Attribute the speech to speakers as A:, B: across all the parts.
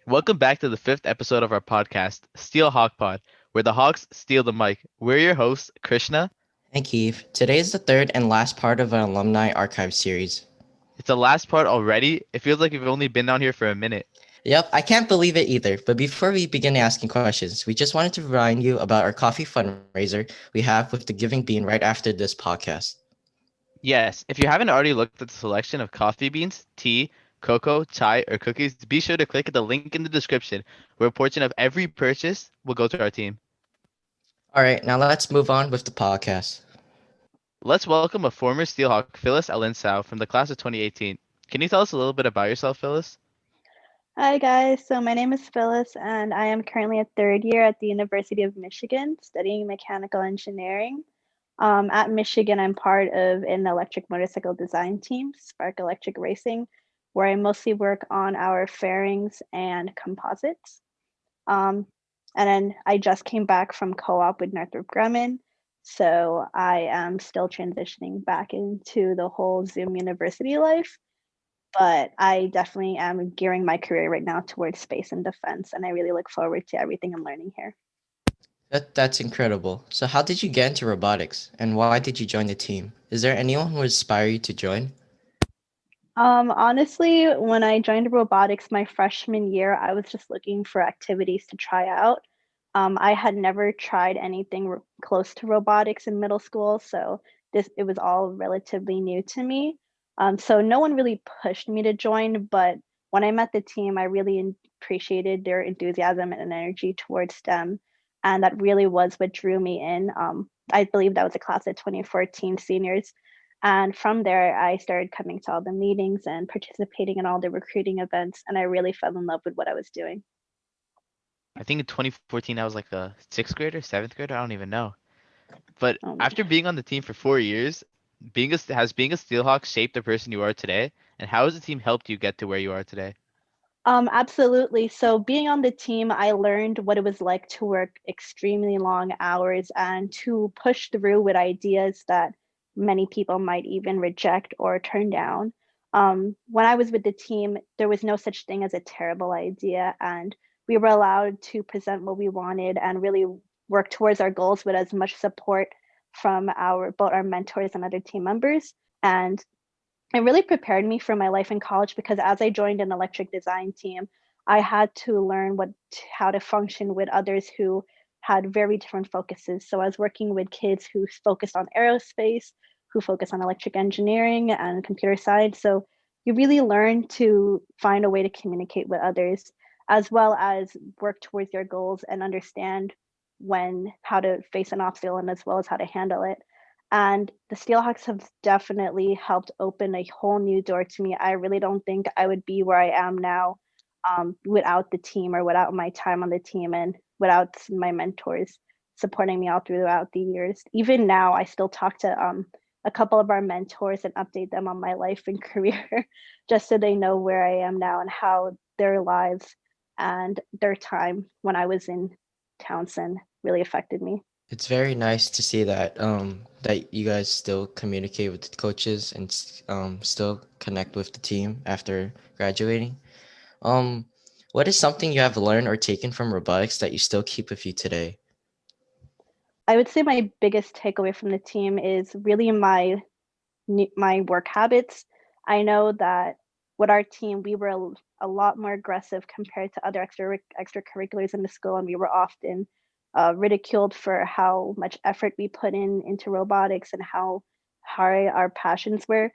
A: Welcome back to the fifth episode of our podcast, Steel HawkPod, where the Hawks steal the mic. We're your hosts, Krishna.
B: And Keith, today is the third and last part of an Alumni Archives series.
A: It's the last part already. It feels like we've only been down here for a minute.
B: Yep, I can't believe it either. But before we begin asking questions, we just wanted to remind you about our coffee fundraiser we have with the Giving Bean right after this podcast.
A: Yes, if you haven't already looked at the selection of coffee beans, tea, cocoa, chai, or cookies, be sure to click the link in the description where a portion of every purchase will go to our team.
B: All right, now let's move on with the podcast.
A: Let's welcome a former Steelhawk, Phyllis Alinsao, from the class of 2018. Can you tell us a little bit about yourself, Phyllis?
C: Hi guys, so my name is Phyllis and I am currently a third year at the University of Michigan studying mechanical engineering. At Michigan, I'm part of an electric motorcycle design team, Spark Electric Racing, where I mostly work on our fairings and composites. Um, and then I just came back from co-op with Northrop Grumman, so I am still transitioning back into the whole Zoom university life, but I definitely am gearing my career right now towards space and defense, and I really look forward to everything I'm learning here.
B: That's incredible. So how did you get into robotics and why did you join the team? Is there anyone who inspired you to join?
C: Honestly, when I joined robotics my freshman year, I was just looking for activities to try out. I had never tried anything close to robotics in middle school, so it was all relatively new to me. So no one really pushed me to join, but when I met the team, I really appreciated their enthusiasm and energy towards STEM, and that really was what drew me in. I believe that was a class of 2014 seniors, and from there, I started coming to all the meetings and participating in all the recruiting events, and I really fell in love with what I was doing.
A: I think in 2014 I was like a sixth grader, seventh grader, I don't even know. But
C: Oh my.
A: after being on the team for 4 years, has being a Steelhawk shaped the person you are today? And how has the team helped you get to where you are today?
C: Absolutely. So being on the team, I learned what it was like to work extremely long hours and to push through with ideas that many people might even reject or turn down. When I was with the team, there was no such thing as a terrible idea, and we were allowed to present what we wanted and really work towards our goals with as much support from our both our mentors and other team members. And it really prepared me for my life in college because as I joined an electric design team, I had to learn how to function with others who had very different focuses. So I was working with kids who focused on aerospace, who focused on electric engineering and computer science. So you really learn to find a way to communicate with others as well as work towards your goals and understand when how to face an obstacle and as well as how to handle it. And the Steelhawks have definitely helped open a whole new door to me. I really don't think I would be where I am now without the team or without my time on the team and without my mentors supporting me all throughout the years. Even now, I still talk to a couple of our mentors and update them on my life and career just so they know where I am now and how their lives and their time when I was in Townsend really affected me.
B: It's very nice to see that you guys still communicate with the coaches and still connect with the team after graduating. Um, what is something you have learned or taken from robotics that you still keep with you today?
C: I would say my biggest takeaway from the team is really my work habits. I know that with our team, we were a lot more aggressive compared to other extracurriculars in the school, and we were often ridiculed for how much effort we put into robotics and how high our passions were.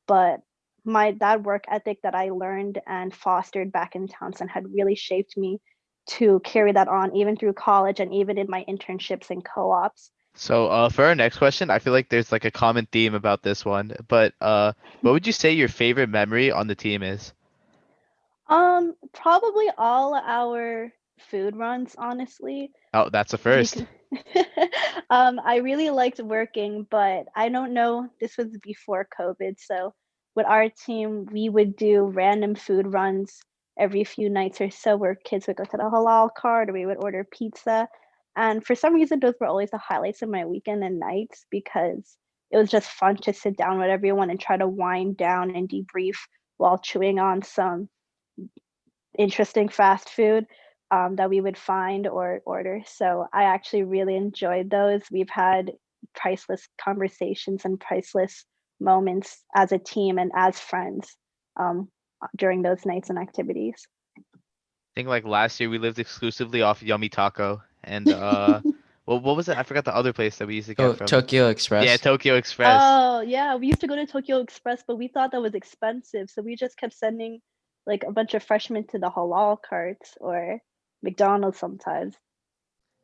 C: But my that work ethic that I learned and fostered back in Townsend had really shaped me to carry that on even through college and even in my internships and co-ops.
A: So, for our next question, I feel like there's like a common theme about this one, but what would you say your favorite memory on the team is?
C: Probably all our food runs, honestly.
A: Oh, that's a first.
C: Because I really liked working, but I don't know, this was before COVID. So with our team, we would do random food runs every few nights or so where kids would go to the halal cart or we would order pizza. And for some reason, those were always the highlights of my weekend and nights because it was just fun to sit down with everyone and try to wind down and debrief while chewing on some interesting fast food that we would find or order. So I actually really enjoyed those. We've had priceless conversations and priceless moments as a team and as friends um, during those nights and activities.
A: I think like last year we lived exclusively off Yummy Taco and well, what was it? I forgot the other place that we used to get from.
B: Tokyo
A: Yeah,
B: Express.
A: Tokyo Express.
C: Oh, yeah, we used to go to Tokyo Express, but we thought that was expensive, so we just kept sending like a bunch of freshmen to the halal carts or McDonald's sometimes.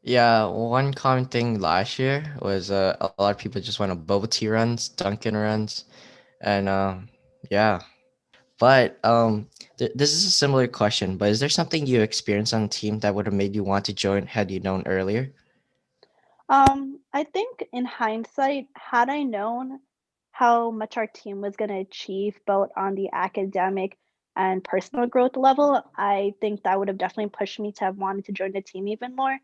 B: Yeah, one common thing last year was a lot of people just went on bubble tea runs, Dunkin' runs, and yeah. But this is a similar question. But is there something you experienced on the team that would have made you want to join had you known earlier?
C: I think in hindsight, had I known how much our team was going to achieve both on the academic and personal growth level, I think that would have definitely pushed me to have wanted to join the team even more.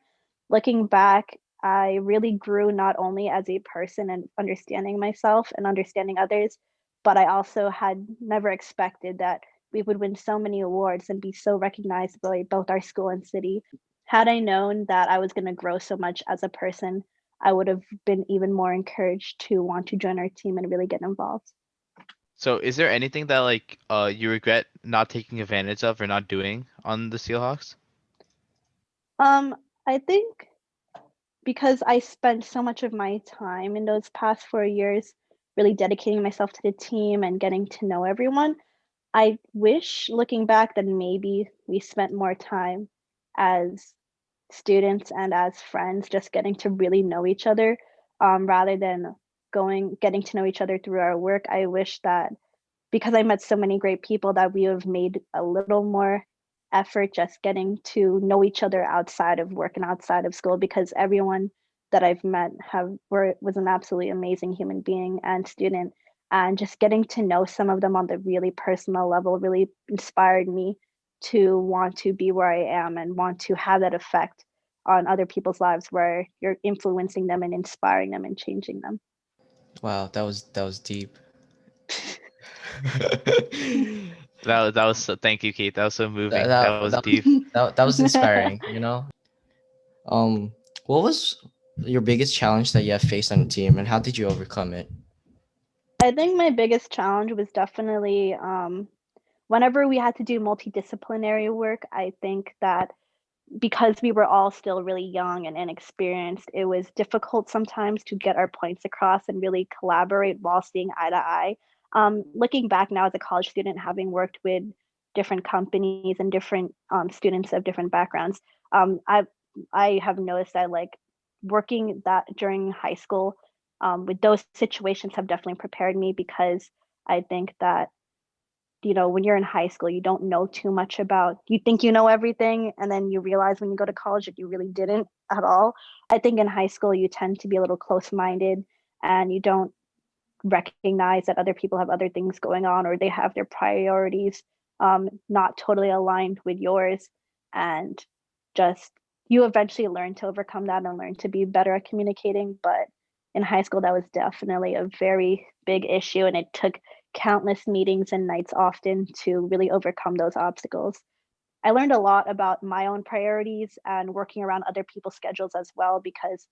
C: Looking back, I really grew not only as a person and understanding myself and understanding others, but I also had never expected that we would win so many awards and be so recognized by both our school and city. Had I known that I was going to grow so much as a person, I would have been even more encouraged to want to join our team and really get involved.
A: So is there anything that like you regret not taking advantage of or not doing on the Seahawks?
C: I think because I spent so much of my time in those past 4 years really dedicating myself to the team and getting to know everyone, I wish looking back that maybe we spent more time as students and as friends just getting to really know each other rather than getting to know each other through our work. I wish that because I met so many great people that we have made a little more effort just getting to know each other outside of work and outside of school because everyone that I've met was an absolutely amazing human being and student, and just getting to know some of them on the really personal level really inspired me to want to be where I am and want to have that effect on other people's lives where you're influencing them and inspiring them and changing them.
B: Wow, that was deep.
A: That was so, thank you, Keith. That was so
B: that,
A: moving. That
B: that,
A: was
B: that,
A: deep.
B: that was inspiring, you know? What was your biggest challenge that you have faced on the team and how did you overcome it?
C: I think my biggest challenge was definitely whenever we had to do multidisciplinary work. I think that because we were all still really young and inexperienced, it was difficult sometimes to get our points across and really collaborate while seeing eye to eye. Looking back now as a college student, having worked with different companies and different students of different backgrounds, I have noticed that like working that during high school with those situations have definitely prepared me because I think that when you're in high school, you don't know too much about, you think you know everything, and then you realize when you go to college that you really didn't at all. I think in high school, you tend to be a little close minded and you don't recognize that other people have other things going on or they have their priorities not totally aligned with yours. And just you eventually learn to overcome that and learn to be better at communicating. But in high school, that was definitely a very big issue. And it took countless meetings and nights often to really overcome those obstacles. I learned a lot about my own priorities and working around other people's schedules as well, because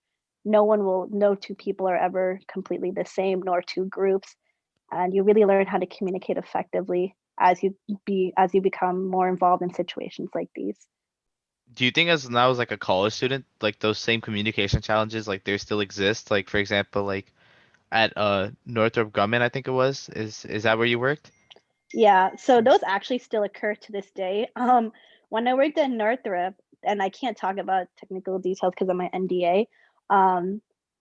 C: no two people are ever completely the same, nor two groups. And you really learn how to communicate effectively as you become more involved in situations like these.
A: Do you think as now as like a college student, like those same communication challenges, like they still exist? Like for example, like at Northrop Grumman, I think it was. Is that where you worked?
C: Yeah, so those actually still occur to this day. When I worked at Northrop, and I can't talk about technical details because of my NDA,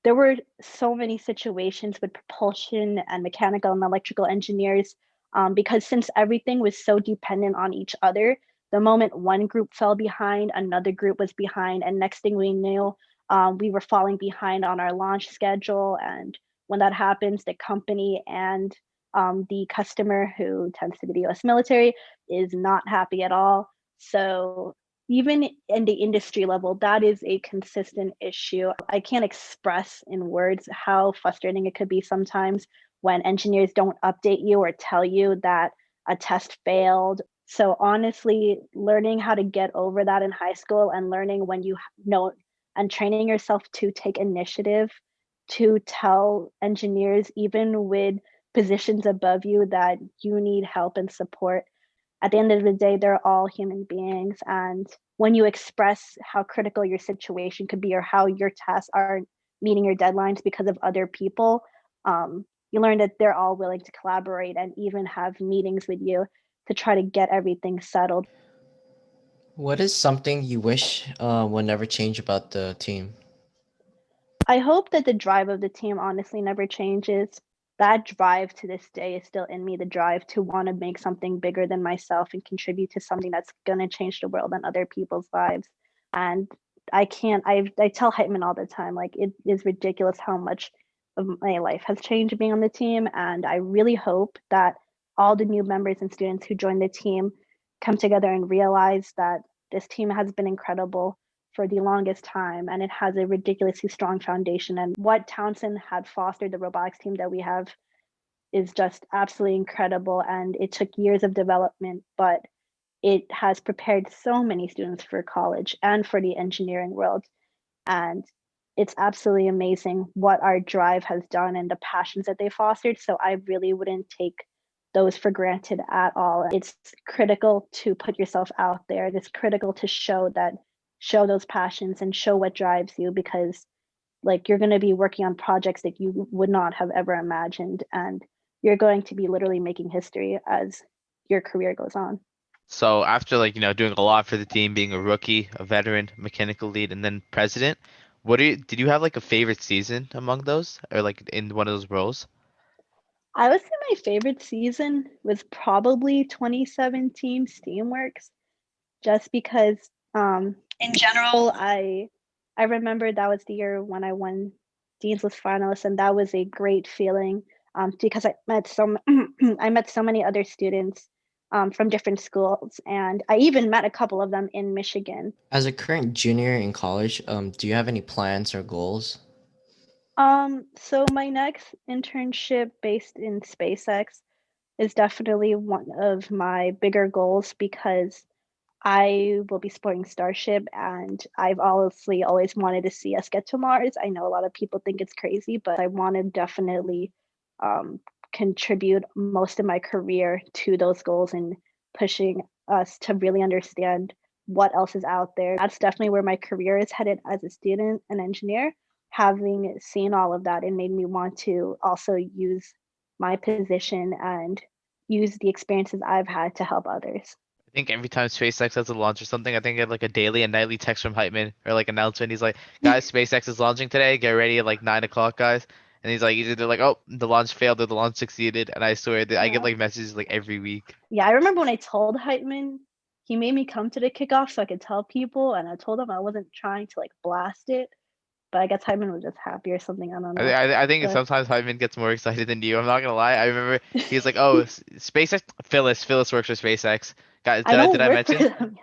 C: there were so many situations with propulsion and mechanical and electrical engineers, because since everything was so dependent on each other, the moment one group fell behind, another group was behind, and next thing we knew, we were falling behind on our launch schedule. And when that happens, the company and the customer, who tends to be the US military, is not happy at all. So, even in the industry level, that is a consistent issue. I can't express in words how frustrating it could be sometimes when engineers don't update you or tell you that a test failed So honestly, learning how to get over that in high school and learning when you know and training yourself to take initiative to tell engineers, even with positions above you, that you need help and support. At the end of the day, they're all human beings. And when you express how critical your situation could be or how your tasks aren't meeting your deadlines because of other people, you learn that they're all willing to collaborate and even have meetings with you to try to get everything settled.
B: What is something you wish would never change about the team?
C: I hope that the drive of the team honestly never changes. That drive to this day is still in me, the drive to want to make something bigger than myself and contribute to something that's going to change the world and other people's lives. And I tell Heitman all the time, like, it is ridiculous how much of my life has changed being on the team. And I really hope that all the new members and students who join the team come together and realize that this team has been incredible for the longest time, and it has a ridiculously strong foundation. And what Townsend had fostered, the robotics team that we have, is just absolutely incredible. And it took years of development, but it has prepared so many students for college and for the engineering world. And it's absolutely amazing what our drive has done and the passions that they fostered. So I really wouldn't take those for granted at all. It's critical to put yourself out there. It's critical to show those passions and show what drives you, because like you're going to be working on projects that you would not have ever imagined, and you're going to be literally making history as your career goes on.
A: So after like, doing a lot for the team, being a rookie, a veteran, mechanical lead, and then president, did you have like a favorite season among those or like in one of those roles?
C: I would say my favorite season was probably 2017 Steamworks, just because in general I remember that was the year when I won Dean's List finalist, and that was a great feeling, because I met so many other students from different schools, and I even met a couple of them in Michigan.
B: As a current junior in college, do you have any plans or goals?
C: So my next internship based in SpaceX is definitely one of my bigger goals, because I will be supporting Starship, and I've honestly always wanted to see us get to Mars. I know a lot of people think it's crazy, but I want to definitely um, contribute most of my career to those goals and pushing us to really understand what else is out there. That's definitely where my career is headed as a student and engineer. Having seen all of that, it made me want to also use my position and use the experiences I've had to help others.
A: I think every time SpaceX has a launch or something, I think I get like a daily and nightly text from Hypeman or like announcement. He's like, guys, SpaceX is launching today. Get ready at like 9 o'clock, guys. And he's like, either they're like, oh, the launch failed or the launch succeeded. And I swear that I get
C: Yeah.
A: like messages like every week.
C: Yeah, I remember when I told Heitman, he made me come to the kickoff so I could tell people, and I told him I wasn't trying to like blast it, but I guess Heitman was just happy or something. I don't know.
A: I think
C: But
A: sometimes Hypeman gets more excited than you. I'm not gonna lie. I remember he's like, oh, SpaceX. Phyllis works for SpaceX. Guys,
C: I
A: did
C: don't
A: I
C: work for
A: mention?
C: them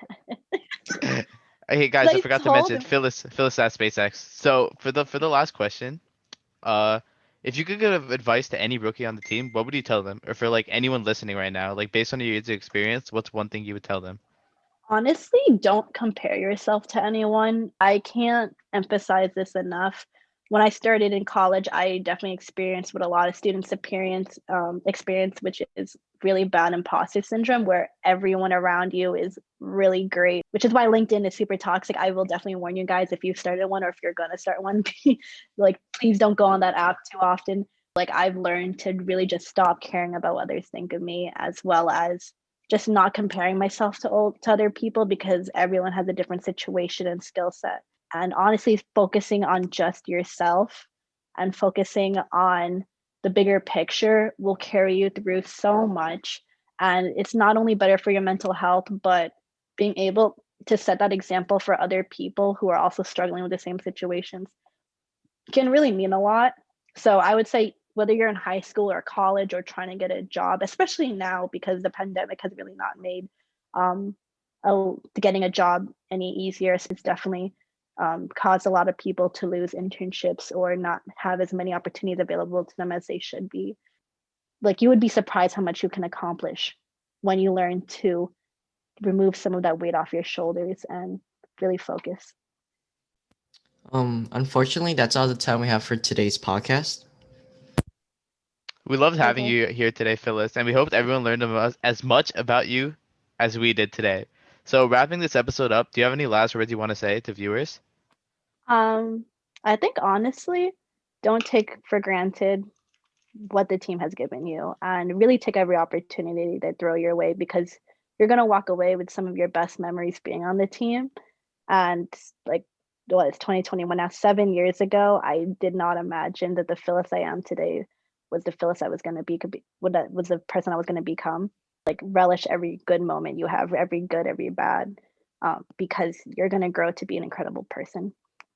C: yet.
A: Hey guys, I
C: I
A: forgot to
C: told
A: mention
C: him.
A: Phyllis at SpaceX. So for the last question, uh, if you could give advice to any rookie on the team, what would you tell them? Or for like anyone listening right now, like based on your years of experience, what's one thing you would tell them?
C: Honestly, don't compare yourself to anyone. I can't emphasize this enough. When I started in college, I definitely experienced what a lot of students experience, which is really bad imposter syndrome, where everyone around you is really great, which is why LinkedIn is super toxic. I will definitely warn you guys, if you've started one or if you're going to start one, like, please don't go on that app too often. Like, I've learned to really just stop caring about what others think of me, as well as just not comparing myself to other people, because everyone has a different situation and skill set. And honestly, focusing on just yourself and focusing on the bigger picture will carry you through so much. And it's not only better for your mental health, but being able to set that example for other people who are also struggling with the same situations can really mean a lot. So I would say, whether you're in high school or college or trying to get a job, especially now because the pandemic has really not made um, getting a job any easier. So it's definitely caused a lot of people to lose internships or not have as many opportunities available to them as they should be. Like, you would be surprised how much you can accomplish when you learn to remove some of that weight off your shoulders and really focus.
B: Unfortunately, that's all the time we have for today's podcast.
A: We loved having
C: Okay.
A: you here today, Phyllis, and we hoped everyone learned as much about you as we did today. So, wrapping this episode up, do you have any last words you want to say to viewers?
C: Um, I think honestly, don't take for granted what the team has given you and really take every opportunity they throw your way because you're going to walk away with some of your best memories being on the team. And like, what, it's 2021 now, 7 years ago, I did not imagine that the Phyllis I am today was the Phyllis I was going to be, what that was the person I was going to become. Like, relish every good moment you have, every good, every bad, because you're going to grow to be an incredible person.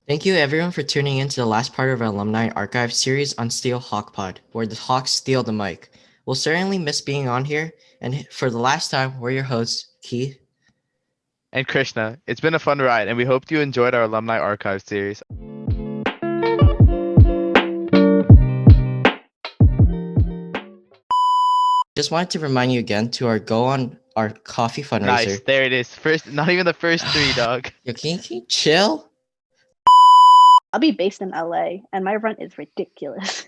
B: Thank you everyone for tuning in to the last part of our Alumni Archives series on Steel HawkPod, where the Hawks steal the mic. We'll certainly miss being on here, and for the last time, we're your hosts, Keith.
A: And Krishna, it's been a fun ride, and we hope you enjoyed our Alumni Archive series.
B: Just wanted to remind you again to our go on our coffee
A: Nice,
B: fundraiser.
A: there it is. First, not even the first three, dog.
B: Yo, can you chill?
C: I'll be based in LA and my rent is ridiculous.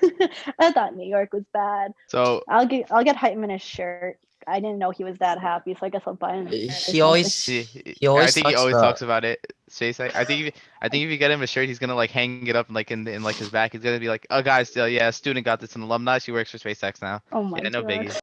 C: I thought New York was bad.
A: So
C: I'll get Heitman a shirt. I didn't know he was that happy, so I guess I'll buy him a shirt or
B: He
C: something.
B: always he
A: I
B: always
A: think he
B: talks
A: always
B: about
A: talks about it. Spacex. I think if you get him a shirt, he's gonna like hang it up like in like his back. He's gonna be like, "Oh guys, yeah, a student got this, an alumni. She works for SpaceX now."
C: Oh my
A: Yeah, no
C: god.
A: biggie.